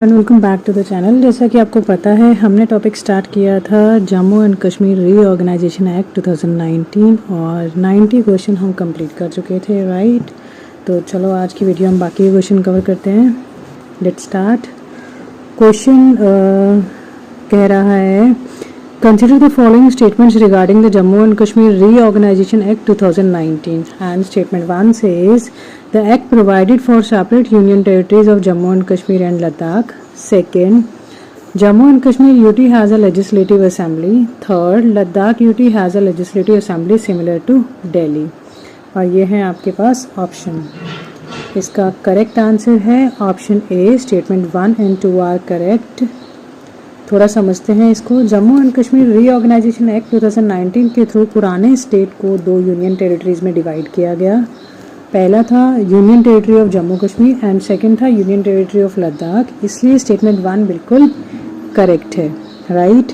And welcome back to the channel. जैसा कि आपको पता है हमने टॉपिक स्टार्ट किया था Jammu and Kashmir reorganisation act 2019 और 90 क्वेश्चन हम कंप्लीट कर चुके थे, राइट। तो चलो आज की वीडियो हम बाकी क्वेश्चन कवर करते हैं। Let's start. क्वेश्चन कह रहा है consider the following statements regarding the Jammu and Kashmir reorganisation act 2019 and statement 1 says the act provided for separate union territories of Jammu and Kashmir and Ladakh. Second, Jammu and Kashmir UT has a legislative assembly. Third, Ladakh UT has a legislative assembly similar to Delhi. और ये है आपके पास option. इसका correct answer है option A. Statement 1 and 2 are correct. थोड़ा समझते हैं इसको। Jammu and Kashmir reorganisation act 2019 के थ्रू पुराने स्टेट को दो यूनियन टेरिटरीज में डिवाइड किया गया। पहला था union territory of Jammu Kashmir and second था यूनियन टेरिटरी ऑफ लद्दाख, इसलिए स्टेटमेंट 1 बिल्कुल करेक्ट है, राइट।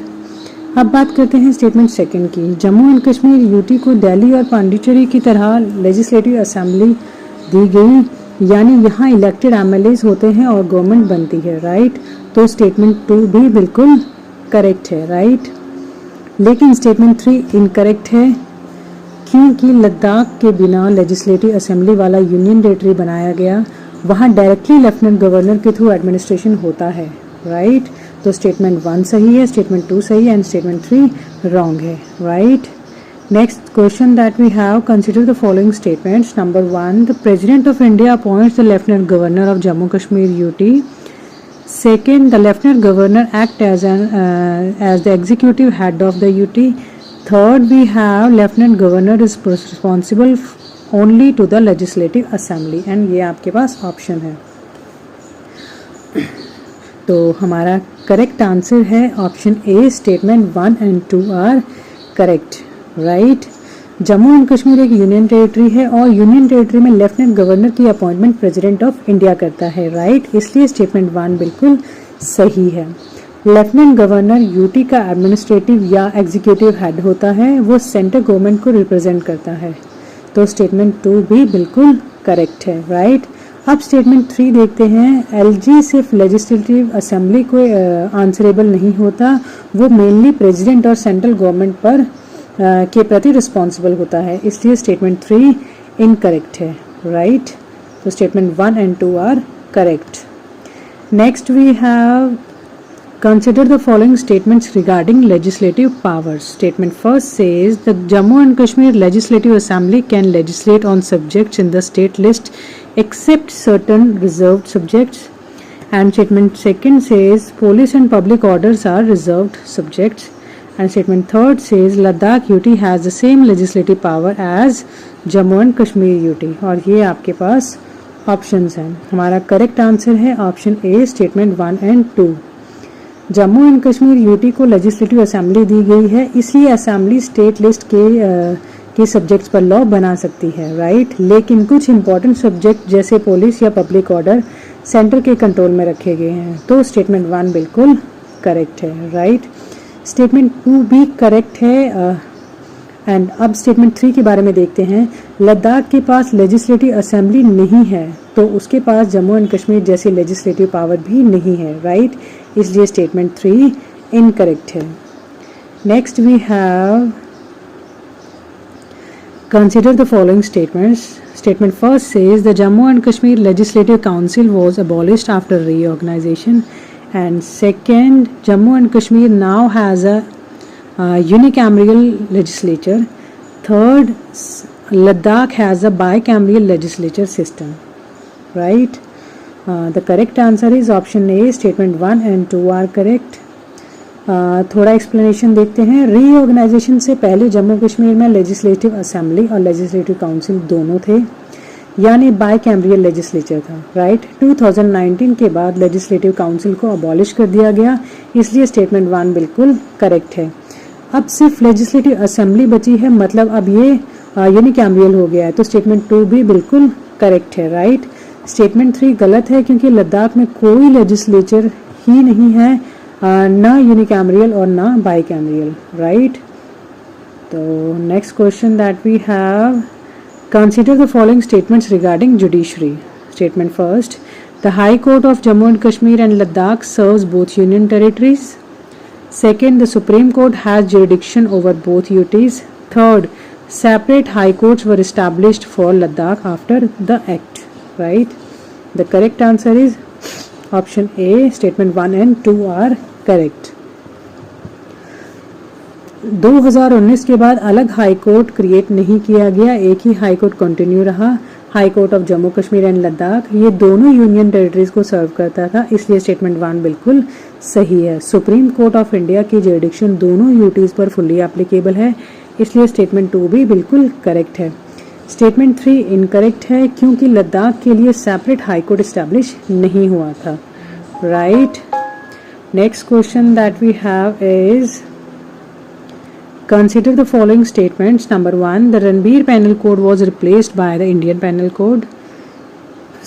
अब बात करते हैं स्टेटमेंट सेकंड की। जम्मू एंड कश्मीर यूटी को दिल्ली और पांडिचेरी की तरह लेजिस्लेटिव असेंबली दी गई, यानी यहाँ इलेक्टेड एमएलएज होते हैं और गवर्नमेंट बनती है, राइट। तो स्टेटमेंट 2 भी बिल्कुल करेक्ट है, राइट। लेकिन स्टेटमेंट 3 इनकरेक्ट है क्योंकि लद्दाख के बिना लेजिस्लेटिव असेंबली वाला यूनियन टेरिटरी बनाया गया, वहाँ डायरेक्टली लेफ्टिनेंट गवर्नर के थ्रू एडमिनिस्ट्रेशन होता है, राइट। तो स्टेटमेंट 1 सही है, स्टेटमेंट 2 सही है एंड स्टेटमेंट 3 रॉन्ग है, right. Next question that we have, consider the following statements. Number 1, the president of India appoints the lieutenant governor of Jammu Kashmir UT. Second, the Lieutenant Governor act as the executive head of the UT. Third, we have Lieutenant Governor is responsible only to the Legislative Assembly, and ये आपके पास option है। तो हमारा correct answer है option A. Statement 1 and 2 are correct, right. Jammu and Kashmir एक union territory है और यूनियन टेरिटरी में लेफ्टिनेंट गवर्नर की अपॉइंटमेंट प्रेसिडेंट ऑफ इंडिया करता है, राइट। इसलिए स्टेटमेंट 1 बिल्कुल सही है। लेफ्टिनेंट गवर्नर यूटी का एडमिनिस्ट्रेटिव या एग्जीक्यूटिव हेड होता है, वो सेंट्रल गवर्नमेंट को रिप्रेजेंट करता है। तो स्टेटमेंट 2 भी बिल्कुल करेक्ट है, राइट। अब स्टेटमेंट 3 देखते हैं। एलजी सिर्फ लेजिस्लेटिव असेंबली को आंसरेबल नहीं होता, वो मेनली प्रेसिडेंट और सेंट्रल गवर्नमेंट पर के प्रति रिस्पॉन्सिबल होता है, इसलिए स्टेटमेंट 3 इनकरेक्ट है, राइट। तो statement 1 and 2 are correct. Next we have consider the following statements regarding legislative powers. Statement first says the Jammu and Kashmir legislative assembly can legislate on subjects in the state list except certain reserved subjects, and statement second says police and public orders are reserved subjects, and statement third says Ladakh UT has the same legislative power as Jammu and Kashmir UT। और ये आपके पास options हैं। हमारा correct answer है option A. Statement 1 and 2। Jammu and Kashmir UT को legislative assembly दी गई है, इसलिए असेंबली स्टेट लिस्ट के सब्जेक्ट्स पर लॉ बना सकती है, राइट। लेकिन कुछ इंपॉर्टेंट सब्जेक्ट जैसे पुलिस या पब्लिक ऑर्डर सेंटर के कंट्रोल में रखे गए हैं, तो स्टेटमेंट 1 बिल्कुल करेक्ट है, राइट। स्टेटमेंट 2 भी करेक्ट है। एंड अब स्टेटमेंट 3 के बारे में देखते हैं। लद्दाख के पास लेजिस्लेटिव असेंबली नहीं है, तो उसके पास जम्मू एंड कश्मीर जैसी लेजिस्लेटिव पावर भी नहीं है, राइट। इसलिए स्टेटमेंट 3 इनकरेक्ट है। Next we have consider the following statements. Statement first says the Jammu and Kashmir legislative council was abolished after reorganisation, and second, Jammu and Kashmir now has a unicameral legislature. Third, Ladakh has a bicameral legislature system, right. The correct answer is option A. Statement 1 and 2 are correct. थोड़ा explanation देखते हैं। Reorganisation से पहले जम्मू कश्मीर में legislative assembly और legislative council दोनों थे, यानी बाई कैम्ब्रियल लेजिस्लेचर था, राइट। 2019 के बाद लेजिस्लेटिव काउंसिल को अबॉलिश कर दिया गया, इसलिए स्टेटमेंट 1 बिल्कुल करेक्ट है। अब सिर्फ लेजिस्लेटिव असेंबली बची है, मतलब अब ये यूनिकैम्ब्रियल हो गया है, तो स्टेटमेंट 2 भी बिल्कुल करेक्ट है, राइट। स्टेटमेंट 3 गलत है क्योंकि लद्दाख में कोई लेजिस्लेचर ही नहीं है, ना यूनिकैम्ब्रियल और ना बाई कैम्ब्रियल, राइट। तो next question that we have, consider the following statements regarding judiciary. Statement first, The High Court of Jammu and Kashmir and Ladakh serves both union territories. Second, the Supreme Court has jurisdiction over both UTs. Third, separate high courts were established for Ladakh after the act. Right? The correct answer is option A. Statement 1 and 2 are correct. 2019 के बाद अलग high court create नहीं किया गया, एक ही high court continue रहा। High court of Jammu Kashmir and Ladakh ये दोनों यूनियन टेरिटरीज को सर्व करता था, इसलिए स्टेटमेंट 1 बिल्कुल सही है। सुप्रीम कोर्ट ऑफ इंडिया की जुरिडिक्शन दोनों यूटीज पर फुल्ली एप्लीकेबल है, इसलिए स्टेटमेंट 2 भी बिल्कुल करेक्ट है। स्टेटमेंट 3 इनकरेक्ट है क्योंकि लद्दाख के लिए सेपरेट हाई कोर्ट इस्टेब्लिश नहीं हुआ था। Right. Next question that we have is consider the following statements. Number 1, the Ranbir Penal Code was replaced by the Indian Penal Code.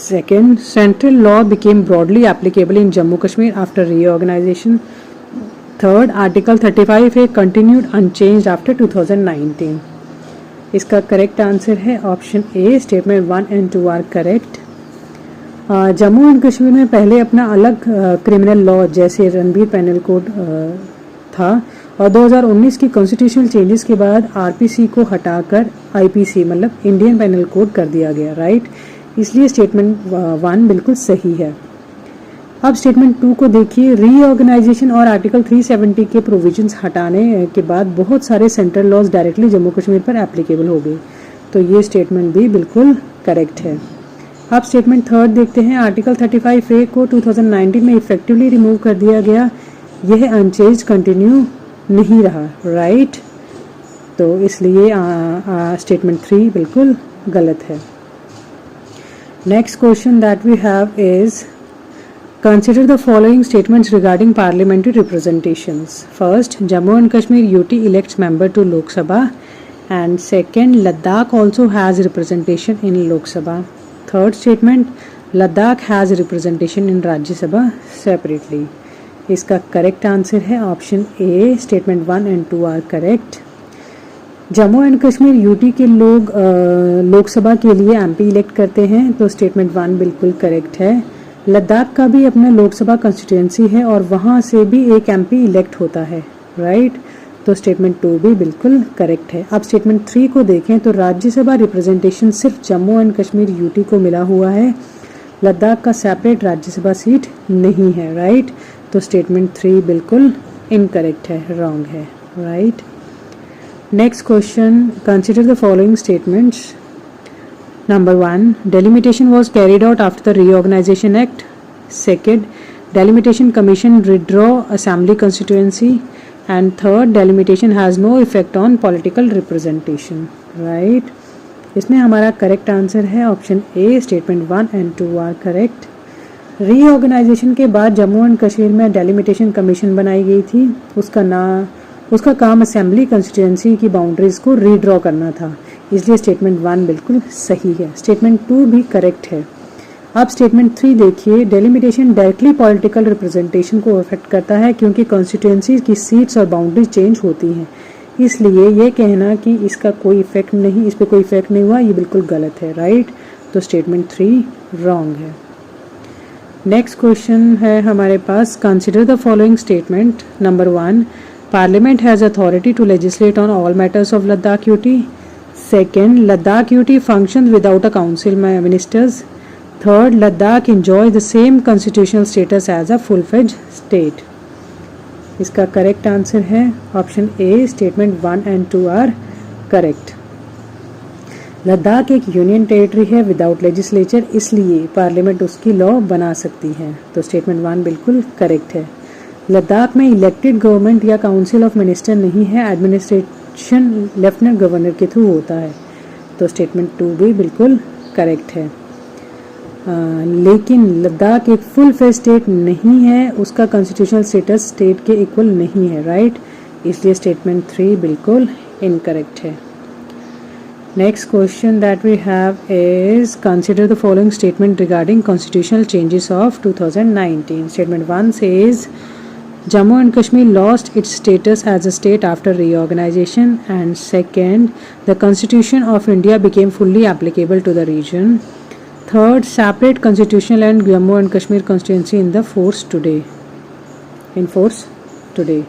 Second, central law became broadly applicable in Jammu Kashmir after reorganization. Third, Article 35A continued unchanged after 2019. इसका correct answer है option A. Statement 1 and 2 are correct. Jammu and Kashmir में पहले अपना अलग criminal law जैसे Ranbir panel code था और 2019 की कॉन्स्टिट्यूशनल चेंजेस के बाद आरपीसी को हटाकर आईपीसी मतलब इंडियन पेनल कोड कर दिया गया। राइट, इसलिए स्टेटमेंट 1 बिल्कुल सही है। अब स्टेटमेंट 2 को देखिए। रीऑर्गेनाइजेशन और आर्टिकल 370 के प्रोविजंस हटाने के बाद बहुत सारे central laws directly Jammu Kashmir पर एप्लीकेबल हो गए, तो ये स्टेटमेंट भी बिल्कुल करेक्ट है। अब स्टेटमेंट 3 देखते हैं। आर्टिकल 35A को 2019 में इफेक्टिवली रिमूव कर दिया गया, यह अनचेंज्ड कंटिन्यू नहीं रहा। राइट, तो इसलिए स्टेटमेंट 3 बिल्कुल गलत है। Next question that we have is consider the following statements regarding parliamentary representations. First, Jammu and Kashmir UT elects member to Lok Sabha, and second, Ladakh also has representation in Lok Sabha. Third statement, Ladakh has representation in Rajya Sabha separately. इसका correct answer है option A. Statement 1 and 2 are correct. Jammu and Kashmir UT के लोग लोकसभा के लिए MP elect करते हैं, तो statement 1 बिल्कुल करेक्ट है। लद्दाख का भी अपना लोकसभा कंस्टिट्यूएंसी है और वहाँ से भी एक एमपी इलेक्ट होता है। राइट, तो स्टेटमेंट 2 भी बिल्कुल करेक्ट है। अब स्टेटमेंट 3 को देखें तो राज्यसभा रिप्रेजेंटेशन सिर्फ जम्मू एंड कश्मीर यूटी को मिला हुआ है, लद्दाख का सेपरेट राज्यसभा सीट नहीं है। राइट, तो स्टेटमेंट 3 बिल्कुल इनकरेक्ट है, रॉन्ग है। Right. Next question, consider the following statements. Number 1, delimitation was carried out after the Reorganization Act. Second, delimitation commission withdraw assembly constituency. And third, delimitation has no effect on political representation. Right? इसमें हमारा correct answer है option A. Statement 1 and 2 are correct. Reorganisation के बाद Jammu and Kashmir में delimitation commission बनाई गई थी। उसका काम असेंबली कंस्टिट्यूएंसी की बाउंड्रीज को रीड्रॉ करना था, इसलिए स्टेटमेंट 1 बिल्कुल सही है। स्टेटमेंट 2 भी करेक्ट है। अब स्टेटमेंट 3 देखिए। डेलिमिटेशन डायरेक्टली पॉलिटिकल रिप्रेजेंटेशन को अफेक्ट करता है क्योंकि कॉन्स्टिट्यूएंसी की सीट्स और बाउंड्रीज चेंज होती हैं, इसलिए ये कहना कि इसका कोई इफेक्ट नहीं, इस पर कोई इफेक्ट नहीं हुआ, ये बिल्कुल गलत है। राइट, तो स्टेटमेंट 3 रॉन्ग है। नेक्स्ट क्वेश्चन है हमारे पास। Consider the following statement. Number 1, parliament has authority to legislate on all matters of Ladakh UT. Second, Ladakh UT functions without a council ministers. Third, Ladakh enjoys the same constitutional status as a full-fledged state. इसका correct answer है option A. Statement 1 and 2 are correct. Ladakh एक union territory है without legislature, इसलिए parliament उसकी law बना सकती है, तो स्टेटमेंट 1 बिल्कुल करेक्ट है। लद्दाख में इलेक्टेड गवर्नमेंट या काउंसिल ऑफ मिनिस्टर नहीं है, एडमिनिस्ट्रेशन लेफ्टिनेंट गवर्नर के थ्रू होता है, तो स्टेटमेंट 2 भी बिल्कुल करेक्ट है। लेकिन लद्दाख एक फुल फ्लेज स्टेट नहीं है, उसका कॉन्स्टिट्यूशनल स्टेटस स्टेट के इक्वल नहीं है। राइट, इसलिए स्टेटमेंट 3 बिल्कुल इनकरेक्ट है। Next question that we have is consider the following statement regarding constitutional changes of 2019. Statement 1 says Jammu and Kashmir lost its status as a state after reorganization, and second, the Constitution of India became fully applicable to the region. Third, separate constitutional and Jammu and Kashmir constituency in force today.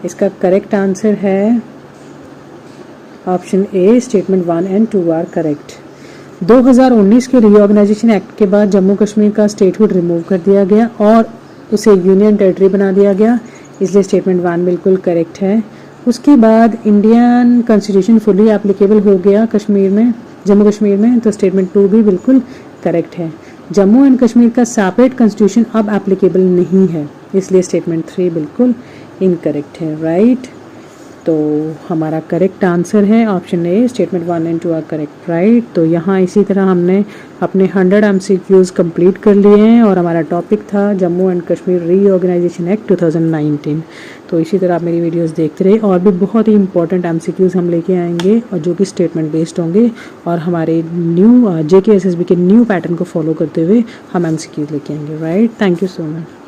इसका correct answer है option A, statement 1 and 2 are correct. 2019 के reorganisation act के बाद जम्मू कश्मीर का statehood remove कर दिया गया और उसे यूनियन टेरिटरी बना दिया गया, इसलिए स्टेटमेंट 1 बिल्कुल करेक्ट है। उसके बाद इंडियन कॉन्स्टिट्यूशन फुली एप्लीकेबल हो गया कश्मीर में, जम्मू कश्मीर में, तो स्टेटमेंट 2 भी बिल्कुल करेक्ट है। जम्मू एंड कश्मीर का सेपरेट कॉन्स्टिट्यूशन अब एप्लीकेबल नहीं है, इसलिए स्टेटमेंट 3 बिल्कुल इनकरेक्ट है, राइट। तो हमारा करेक्ट आंसर है option A, statement 1 and 2 are correct, right. तो यहाँ इसी तरह हमने अपने 100 MCQs कंप्लीट कर लिए हैं और हमारा टॉपिक था Jammu and Kashmir reorganisation act 2019। तो इसी तरह आप मेरी वीडियोस देखते रहे, और भी बहुत ही इंपॉर्टेंट MCQs हम लेके आएंगे और जो कि स्टेटमेंट बेस्ड होंगे, और हमारे न्यू JK SSB के न्यू पैटर्न को फॉलो करते हुए हम MCQs लेके आएंगे, right. Thank you so much.